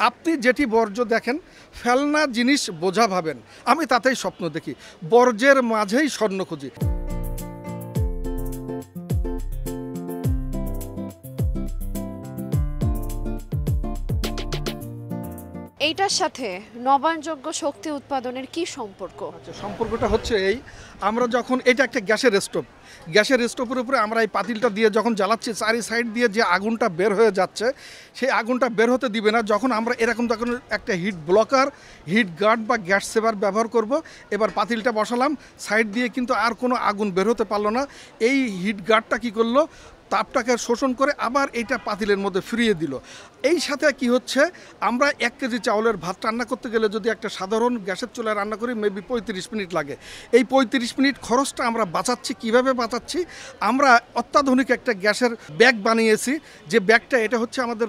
আপনি যেটি বর্জ্য দেখেন ফেলনা জিনিস বোঝা ভাবেন, আমি তাতেই স্বপ্ন দেখি, বর্জ্যের মাঝেই স্বর্ণ খুঁজি। এইটার সাথে নবায়নযোগ্য শক্তি উৎপাদনের কি সম্পর্ক? সম্পর্কটা হচ্ছে এই, আমরা যখন এটা একটা গ্যাসের স্টোভের উপরে আমরা এই পাতিলটা দিয়ে যখন জ্বালাচ্ছি, চারি সাইড দিয়ে যে আগুনটা বের হয়ে যাচ্ছে, সেই আগুনটা বের হতে দিবে না। যখন আমরা এরকম তখন একটা হিট ব্লকার, হিট গার্ড বা গ্যাস সেভার ব্যবহার করব। এবার পাতিলটা বসালাম, সাইড দিয়ে কিন্তু আর কোনো আগুন বের হতে পারলো না। এই হিট গার্ডটা কী করলো, তাপটাকে শোষণ করে আবার এইটা পাতিলের মধ্যে ফিরিয়ে দিল। এই সাথে কি হচ্ছে, আমরা 1 কেজি চাউলের ভাত রান্না করতে গেলে যদি একটা সাধারণ গ্যাসের চুলায় রান্না করি মেবি 35 মিনিট লাগে। এই 35 মিনিট খরচটা আমরা বাঁচাচ্ছি। কিভাবে বাঁচাচ্ছি? আমরা অত্যাধুনিক একটা গ্যাসের ব্যাগ বানিয়েছি, যে ব্যাগটা এটা হচ্ছে আমাদের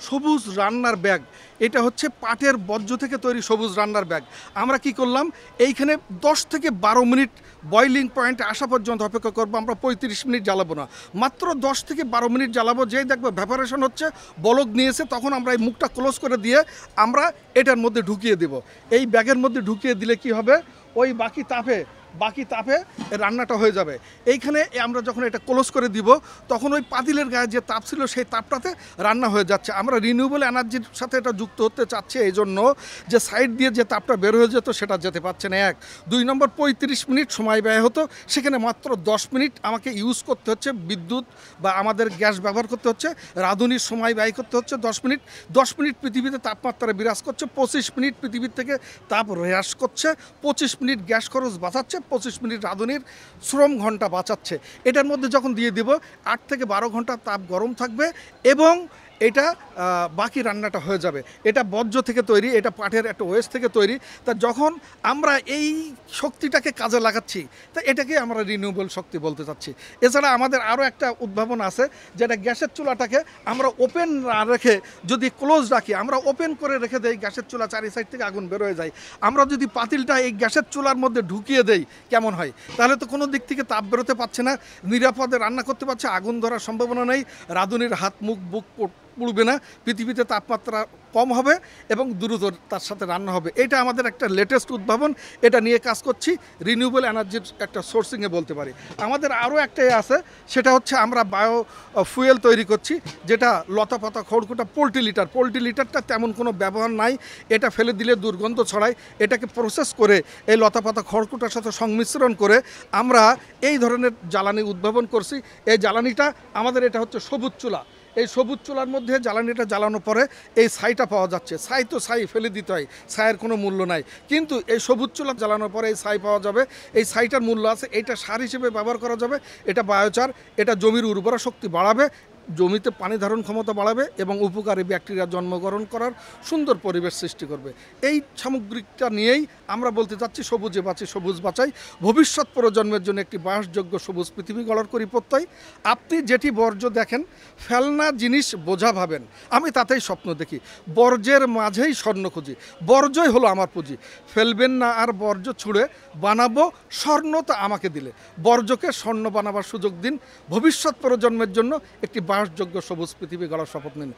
সবুজ রান্নার ব্যাগ। এটা হচ্ছে পাটের বর্জ্য থেকে তৈরি সবুজ রান্নার ব্যাগ। আমরা কি করলাম, এইখানে 10 থেকে 12 মিনিট বয়লিং পয়েন্টে আসা পর্যন্ত অপেক্ষা করবো। আমরা 35 মিনিট জ্বালাবো না, মাত্র 10 থেকে 12 মিনিট জ্বালাবো। যেই দেখবো ভ্যাপারেশন হচ্ছে, বলক নিয়েছে, তখন আমরা এই মুখটা ক্লোজ করে দিয়ে আমরা এটার মধ্যে ঢুকিয়ে দেব। এই ব্যাগের মধ্যে ঢুকিয়ে দিলে কি হবে, ওই বাকি তাপে রান্নাটা হয়ে যাবে। এইখানে আমরা যখন এটা ক্লোজ করে দিব, তখন ওই পাতিলের গায়ে যে তাপ ছিল সেই তাপটাতে রান্না হয়ে যাচ্ছে। আমরা রিনিউয়েবল এনার্জির সাথে এটা যুক্ত হতে চাচ্ছি, এই জন্য যে সাইড দিয়ে যে তাপটা বের হয়ে যেত সেটা যেতে পারছে না। 2 নম্বর 35 মিনিট সময় ব্যয় হতো, সেখানে মাত্র 10 মিনিট আমাকে ইউজ করতে হচ্ছে, বিদ্যুৎ বা আমাদের গ্যাস ব্যবহার করতে হচ্ছে, রাঁধুনির সময় ব্যয় করতে হচ্ছে 10 মিনিট পৃথিবীতে তাপমাত্রা বিরাজ করছে, 25 মিনিট পৃথিবীর থেকে তাপ হ্রাস করছে, 25 মিনিট গ্যাস খরচ বাঁচাচ্ছে, 25 মিনিট রাঁধুনির শ্রম ঘন্টা বাঁচাচ্ছে। এটার মধ্যে যখন দিয়ে দিব 8 থেকে 12 ঘন্টা তাপ গরম থাকবে এবং এটা বাকি রান্নাটা হয়ে যাবে। এটা বর্জ্য থেকে তৈরি, এটা পাটের একটা ওয়েস্ট থেকে তৈরি। তা যখন আমরা এই শক্তিটাকে কাজে লাগাচ্ছি, তা এটাকে আমরা রিনিউয়েবল শক্তি বলতে চাচ্ছি। এছাড়া আমাদের আরও একটা উদ্ভাবন আছে, যেটা গ্যাসের চুলাটাকে আমরা ওপেন না রেখে যদি ক্লোজ রাখি, আমরা ওপেন করে রেখে দেই, গ্যাসের চুলা চারি সাইড থেকে আগুন বের হয়ে যায়। আমরা যদি পাতিলটা এই গ্যাসের চুলার মধ্যে ঢুকিয়ে দেই কেমন হয়? তাহলে তো কোনো দিক থেকে তাপ বেরোতে পারছে না, নিরাপদে রান্না করতে পারছে, আগুন ধরার সম্ভাবনা নেই, রাঁধুনির হাত মুখ বুক পুড়বে না, পৃথিবীতে তাপমাত্রা কম হবে এবং দ্রুত তার সাথে রান্না হবে। এটা আমাদের একটা লেটেস্ট উদ্ভাবন, এটা নিয়ে কাজ করছি, রিনিউয়েবল এনার্জির একটা সোর্সিংয়ে বলতে পারি। আমাদের আরও একটাই আছে, সেটা হচ্ছে আমরা বায়ো ফুয়েল তৈরি করছি, যেটা লতাপাতা খড়কুটা পোলট্রি লিটারটা তেমন কোনো ব্যবহার নাই, এটা ফেলে দিলে দুর্গন্ধ ছড়ায়। এটাকে প্রসেস করে এই লতাপাতা খড়কুটার সাথে সংমিশ্রণ করে আমরা এই ধরনের জ্বালানি উদ্ভাবন করছি। এই জ্বালানিটা আমাদের, এটা হচ্ছে সবুজ চুলা। এই সবুজ চুলার মধ্যে জ্বালানিটা জ্বালানোর পরে এই ছাইটা পাওয়া যাচ্ছে। ছাই তো ছাই, ফেলে দিতে হয়, ছাইয়ের কোনো মূল্য নাই, কিন্তু এই সবুজ চুলা জ্বালানোর পরে এই ছাই পাওয়া যাবে, এই ছাইটার মূল্য আছে। এইটা সার হিসেবে ব্যবহার করা যাবে, এটা বায়োচার, এটা জমির উর্বরা শক্তি বাড়াবে, জমিতে পানি ধারণ ক্ষমতা বাড়াবে এবং উপকারী ব্যাকটেরিয়া জন্মগ্রহণ করার সুন্দর পরিবেশ সৃষ্টি করবে। এই সামগ্রিকটা নিয়েই আমরা বলতে চাচ্ছি, সবুজে বাঁচি সবুজ বাঁচাই, ভবিষ্যৎ প্রজন্মের জন্য একটি বাসযোগ্য সবুজ পৃথিবী গড়ার করি প্রত্যয়। আপনি যেটি বর্জ্য দেখেন ফেলনা জিনিস বোঝা ভাবেন, আমি তাতেই স্বপ্ন দেখি, বর্জ্যের মাঝেই স্বর্ণ খুঁজি, বর্জ্যই হলো আমার পুঁজি। ফেলবেন না আর বর্জ্য ছুঁড়ে, বানাবো স্বর্ণ তা আমাকে দিলে, বর্জ্যকে স্বর্ণ বানাবার সুযোগ দিন, ভবিষ্যৎ প্রজন্মের জন্য একটি বাসযোগ্য সবুজ পৃথিবী গড়ার শপথ নিন।